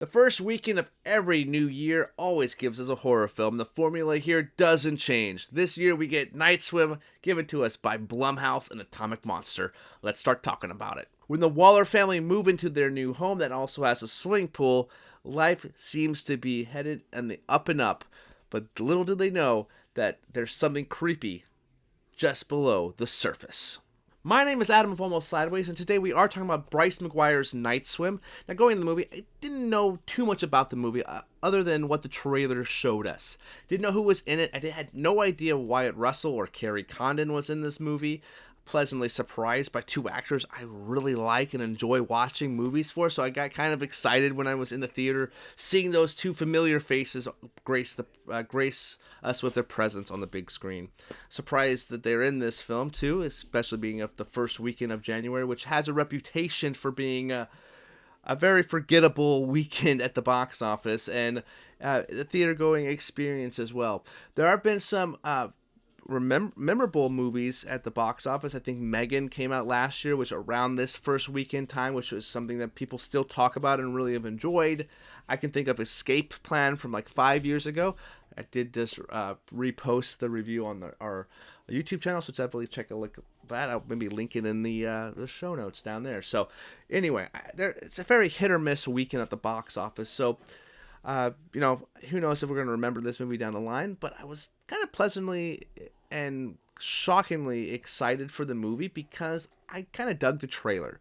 The first weekend of every new year always gives us a horror film. The formula here doesn't change. This year we get Night Swim given to us by Blumhouse and Atomic Monster. Let's start talking about it. When the Waller family move into their new home that also has a swimming pool, life seems to be headed in the up and up. But little do they know that there's something creepy just below the surface. My name is Adam of Almost Sideways, and today we are talking about Bryce McGuire's Night Swim. Now, going into the movie, I didn't know too much about the movie other than what the trailer showed us. Didn't know who was in it. I had no idea Wyatt Russell or Kerry Condon was in this movie. Pleasantly surprised by two actors I really like and enjoy watching movies for, so I got kind of excited when I was in the theater seeing those two familiar faces grace us with their presence on the big screen. Surprised that they're in this film too, especially being of the first weekend of January, which has a reputation for being a very forgettable weekend at the box office and the theater going experience as well. There have been some memorable movies at the box office. I think Megan came out last year, which around this first weekend time, which was something that people still talk about and really have enjoyed. I can think of Escape Plan from like 5 years ago. I did just repost the review on our YouTube channel, so definitely check a look at that. I'll maybe link it in the show notes down there. So anyway, it's a very hit or miss weekend at the box office. So who knows if we're going to remember this movie down the line, but I was kind of pleasantly and shockingly excited for the movie because I kind of dug the trailer.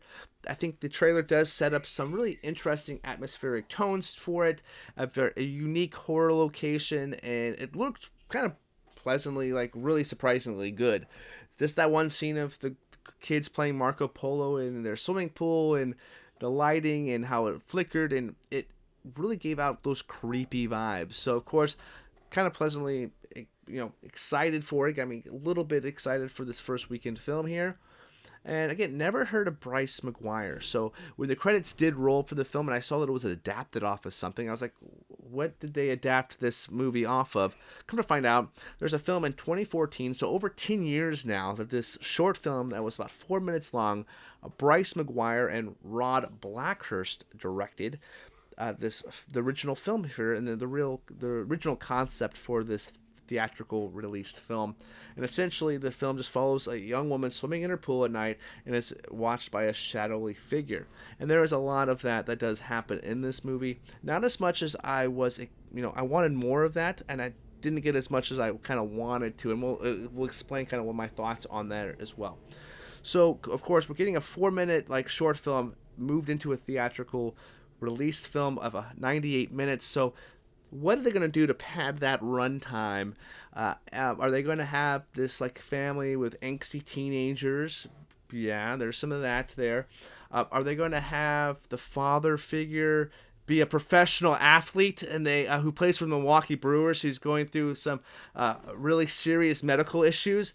I think the trailer does set up some really interesting atmospheric tones for it, a unique horror location, and it looked kind of pleasantly, like really surprisingly good. Just that one scene of the kids playing Marco Polo in their swimming pool and the lighting and how it flickered, and it really gave out those creepy vibes. So of course, kind of pleasantly, excited for it. Got me a little bit excited for this first weekend film here. And again, never heard of Bryce McGuire. So when the credits did roll for the film and I saw that it was adapted off of something, I was like, what did they adapt this movie off of? Come to find out, there's a film in 2014, so over 10 years now, that this short film that was about 4 minutes long, Bryce McGuire and Rod Blackhurst directed. The original film here, and the original concept for this theatrical released film. And essentially the film just follows a young woman swimming in her pool at night and is watched by a shadowy figure. And there is a lot of that does happen in this movie. Not as much as I was, I wanted more of that, and I didn't get as much as I kind of wanted to, and we'll explain kind of what my thoughts on that as well. So of course we're getting a 4-minute short film moved into a theatrical released film of 98 minutes. So what are they going to do to pad that runtime? Are they going to have this family with angsty teenagers? Yeah, there's some of that there. Are they going to have the father figure be a professional athlete and who plays for the Milwaukee Brewers, who's going through some really serious medical issues?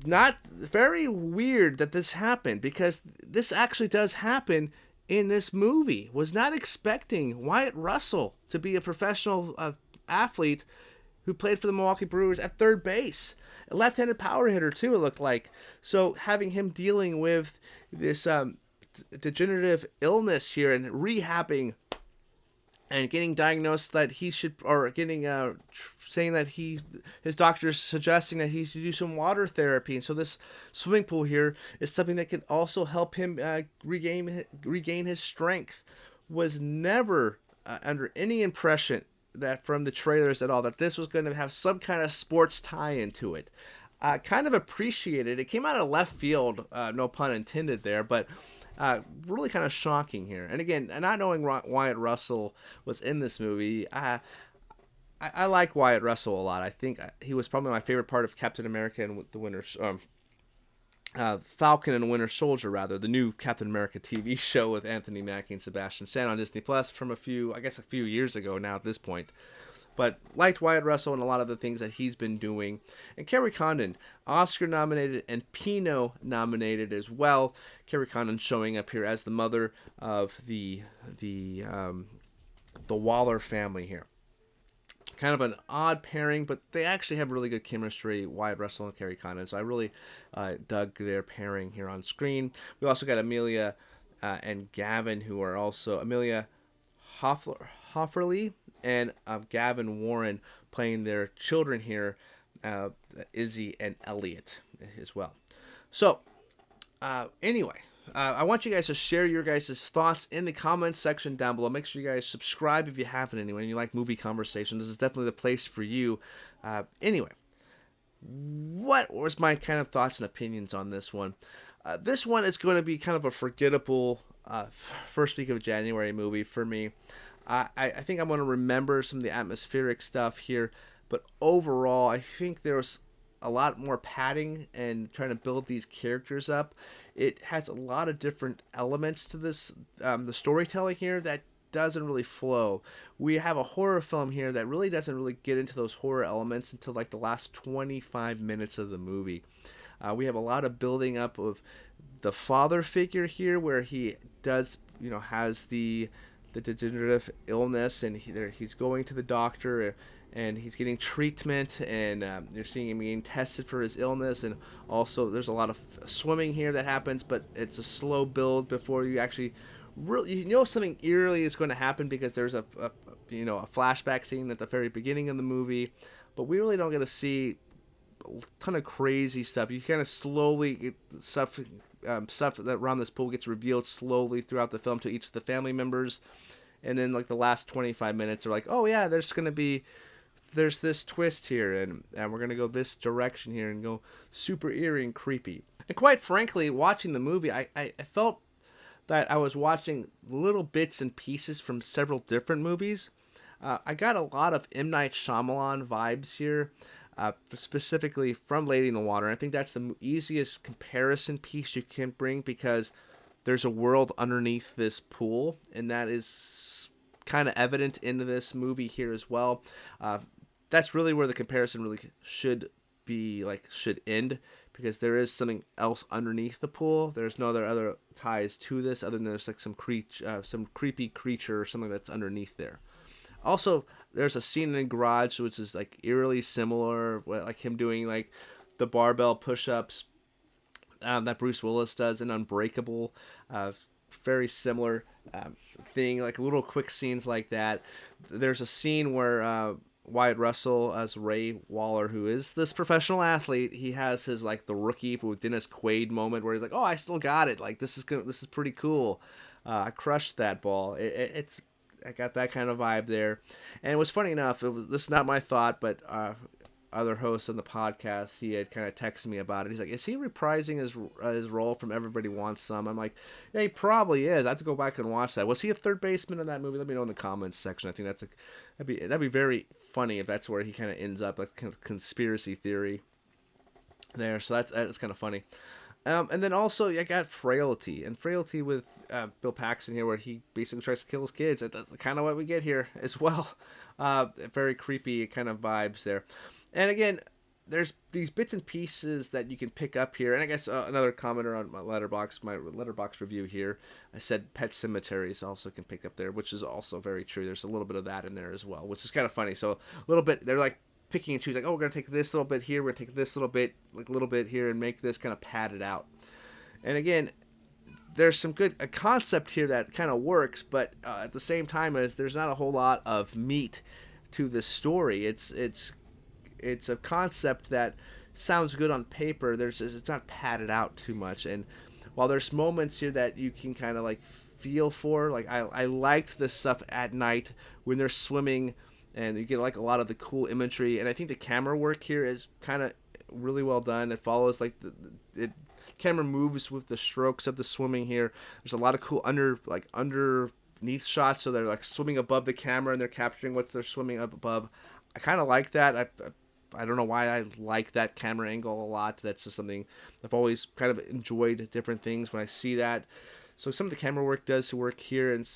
Not very weird that this happened, because this actually does happen in this movie. Was not expecting Wyatt Russell to be a professional athlete who played for the Milwaukee Brewers at third base. A left-handed power hitter too, it looked like. So having him dealing with this degenerative illness here and rehabbing and getting diagnosed that he should, or getting saying that his doctor's suggesting that he should do some water therapy, and so this swimming pool here is something that could also help him regain his strength. Was never under any impression that from the trailers at all that this was going to have some kind of sports tie into it. Kind of appreciated it. Came out of left field, no pun intended there, but really kind of shocking here. And again, not knowing Wyatt Russell was in this movie, I like Wyatt Russell a lot. I think he was probably my favorite part of Captain America and the Winter Falcon and Winter Soldier, rather, the new Captain America TV show with Anthony Mackie and Sebastian Stan on Disney Plus from a few years ago now at this point. But liked Wyatt Russell and a lot of the things that he's been doing. And Kerry Condon, Oscar nominated and Pinot nominated as well. Kerry Condon showing up here as the mother of the Waller family here. Kind of an odd pairing, but they actually have really good chemistry, Wyatt Russell and Kerry Condon. So I really dug their pairing here on screen. We also got Amelia and Gavin, who are also Amelia Hofferly and Gavin Warren playing their children here, Izzy and Elliot as well. So, anyway, I want you guys to share your guys' thoughts in the comments section down below. Make sure you guys subscribe if you haven't anyway, and you like movie conversation. This is definitely the place for you. Anyway, what was my kind of thoughts and opinions on this one? This one is going to be kind of a forgettable first week of January movie for me. I think I'm going to remember some of the atmospheric stuff here, but overall, I think there was a lot more padding and trying to build these characters up. It has a lot of different elements to this, the storytelling here that doesn't really flow. We have a horror film here that really doesn't really get into those horror elements until like the last 25 minutes of the movie. We have a lot of building up of the father figure here, where he does, has the degenerative illness, and he's going to the doctor, and he's getting treatment, and you're seeing him being tested for his illness, and also there's a lot of swimming here that happens, but it's a slow build before you actually really something eerily is going to happen, because there's a flashback scene at the very beginning of the movie, but we really don't get to see a ton of crazy stuff. You kind of slowly get stuff that around this pool gets revealed slowly throughout the film to each of the family members, and then like the last 25 minutes are like, oh yeah, there's this twist here, and we're gonna go this direction here and go super eerie and creepy. And quite frankly, watching the movie, I felt that I was watching little bits and pieces from several different movies. I got a lot of M. Night Shyamalan vibes here, specifically from Lady in the Water. And I think that's the easiest comparison piece you can bring, because there's a world underneath this pool, and that is kind of evident in this movie here as well. That's really where the comparison really should end, because there is something else underneath the pool. There's no other ties to this other than there's like some creepy creature or something that's underneath there. Also, there's a scene in the garage which is like eerily similar, like him doing like the barbell push-ups that Bruce Willis does in Unbreakable. Very similar thing, like little quick scenes like that. There's a scene where Wyatt Russell as Ray Waller, who is this professional athlete, he has his like the rookie with Dennis Quaid moment where he's like, "Oh, I still got it. Like this is pretty cool. I crushed that ball." I got that kind of vibe there. And it was funny enough, this is not my thought, but other hosts on the podcast, he had kind of texted me about it. He's like, is he reprising his role from Everybody Wants Some? I'm like, yeah, he probably is. I have to go back and watch that. Was he a third baseman in that movie? Let me know in the comments section. I think that'd be very funny if that's where he kind of ends up, like kind of conspiracy theory there. So that's kind of funny. And then also I got Frailty with Bill Paxton here, where he basically tries to kill his kids. That's kind of what we get here as well. Very creepy kind of vibes there. And again, there's these bits and pieces that you can pick up here. And I guess another commenter on my Letterboxd review here, I said Pet Cemeteries also can pick up there, which is also very true. There's a little bit of that in there as well, which is kind of funny. So a little bit, they're like picking and choosing, like, oh, we're going to take this little bit here, we're going to take this little bit here, and make this kind of padded out. And again, there's some good concept here that kind of works, but at the same time, there's not a whole lot of meat to this story. It's a concept that sounds good on paper. It's not padded out too much. And while there's moments here that you can kind of like feel for, like I liked the stuff at night when they're swimming, and you get like a lot of the cool imagery. And I think the camera work here is kind of really well done. It follows like the camera moves with the strokes of the swimming here. There's a lot of cool underneath shots, so they're like swimming above the camera and they're capturing what they're swimming up above. I kind of like that. I don't know why I like that camera angle a lot. That's just something I've always kind of enjoyed, different things when I see that. So some of the camera work does work here and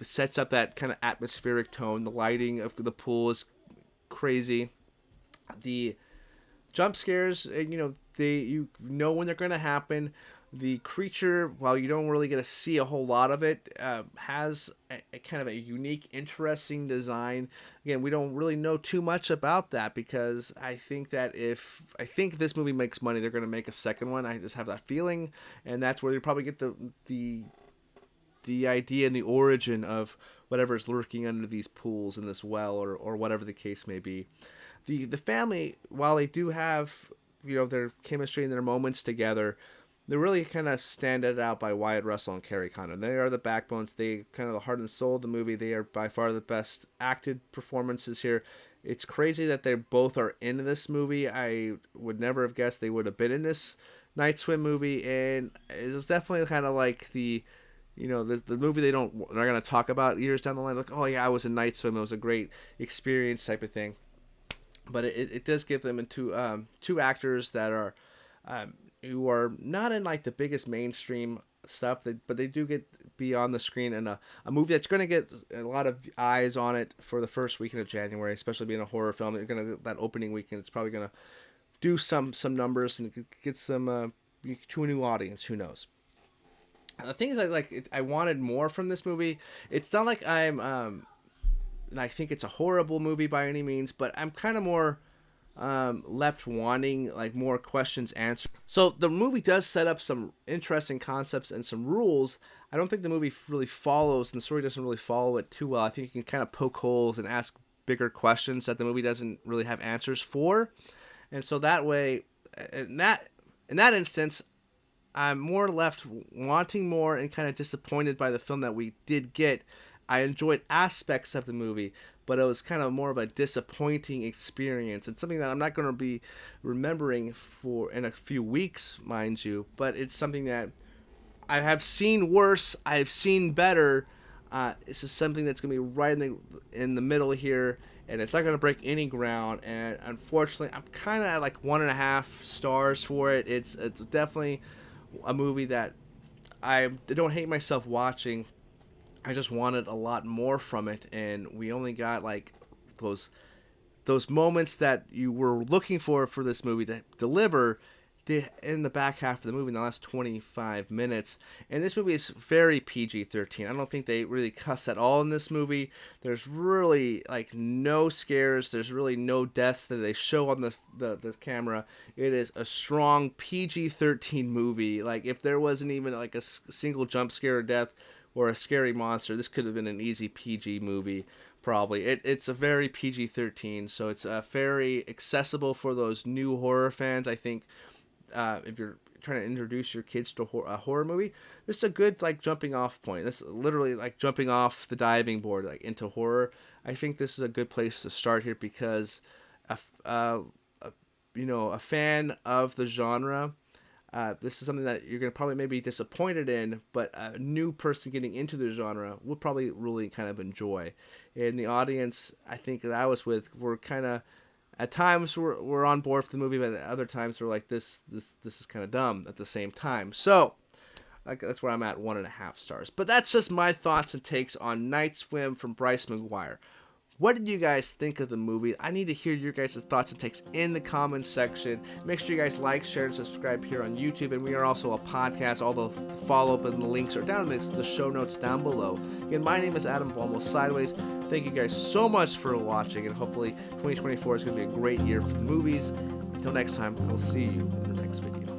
sets up that kind of atmospheric tone. The lighting of the pool is crazy. The jump scares, you know when they're going to happen. The creature, while you don't really get to see a whole lot of it, has a kind of a unique, interesting design. Again, we don't really know too much about that, because I think if this movie makes money, they're going to make a second one. I just have that feeling, and that's where you probably get the idea and the origin of whatever's lurking under these pools in this well, or whatever the case may be. The family, while they do have, their chemistry and their moments together, they're really kind of standed out by Wyatt Russell and Kerry Condon. They are the backbones. They kind of the heart and soul of the movie. They are by far the best acted performances here. It's crazy that they both are in this movie. I would never have guessed they would have been in this Night Swim movie, and it's definitely kind of like the movie they're not going to talk about years down the line. Like, oh yeah, I was in Night Swim. It was a great experience type of thing. But it does give them into two actors that are who are not in like the biggest mainstream stuff, but they do get be on the screen in a movie that's going to get a lot of eyes on it for the first weekend of January, especially being a horror film. They're going to that opening weekend. It's probably going to do some numbers and get some to a new audience. Who knows? The thing is, I wanted more from this movie. It's not like I think it's a horrible movie by any means, but I'm kind of more left wanting like more questions answered. So the movie does set up some interesting concepts and some rules. I don't think the movie really follows, and the story doesn't really follow it too well. I think you can kind of poke holes and ask bigger questions that the movie doesn't really have answers for. And so that way, in that instance, I'm more left wanting more and kind of disappointed by the film that we did get. I enjoyed aspects of the movie, but it was kind of more of a disappointing experience. It's something that I'm not going to be remembering for in a few weeks, mind you, but it's something that I have seen worse, I've seen better. This is something that's going to be right in the middle here, and it's not going to break any ground. And unfortunately, I'm kind of at like 1.5 stars for it. It's definitely a movie that I don't hate myself watching. I just wanted a lot more from it, and we only got like those moments that you were looking for this movie to deliver in the back half of the movie, in the last 25 minutes. And this movie is very PG-13. I don't think they really cuss at all in this movie. There's really like no scares. There's really no deaths that they show on the camera. It is a strong PG-13 movie. Like if there wasn't even like a single jump scare or death or a scary monster, this could have been an easy PG movie, probably. It's a very PG-13, so it's very accessible for those new horror fans. I think if you're trying to introduce your kids to a horror movie, this is a good like jumping off point. This is literally like jumping off the diving board like into horror. I think this is a good place to start here because a fan of the genre, this is something that you're going to probably maybe disappointed in, but a new person getting into the genre will probably really kind of enjoy. And the audience, I think that I was with, were kind of, at times we're on board for the movie, but at other times we're like, this is kind of dumb at the same time. So that's where I'm at, 1.5 stars. But that's just my thoughts and takes on Night Swim from Bryce McGuire. What did you guys think of the movie? I need to hear your guys' thoughts and takes in the comments section. Make sure you guys like, share, and subscribe here on YouTube. And we are also a podcast. All the follow-up and the links are down in the show notes down below. Again, my name is Adam of Almost Sideways. Thank you guys so much for watching. And hopefully 2024 is going to be a great year for the movies. Until next time, I will see you in the next video.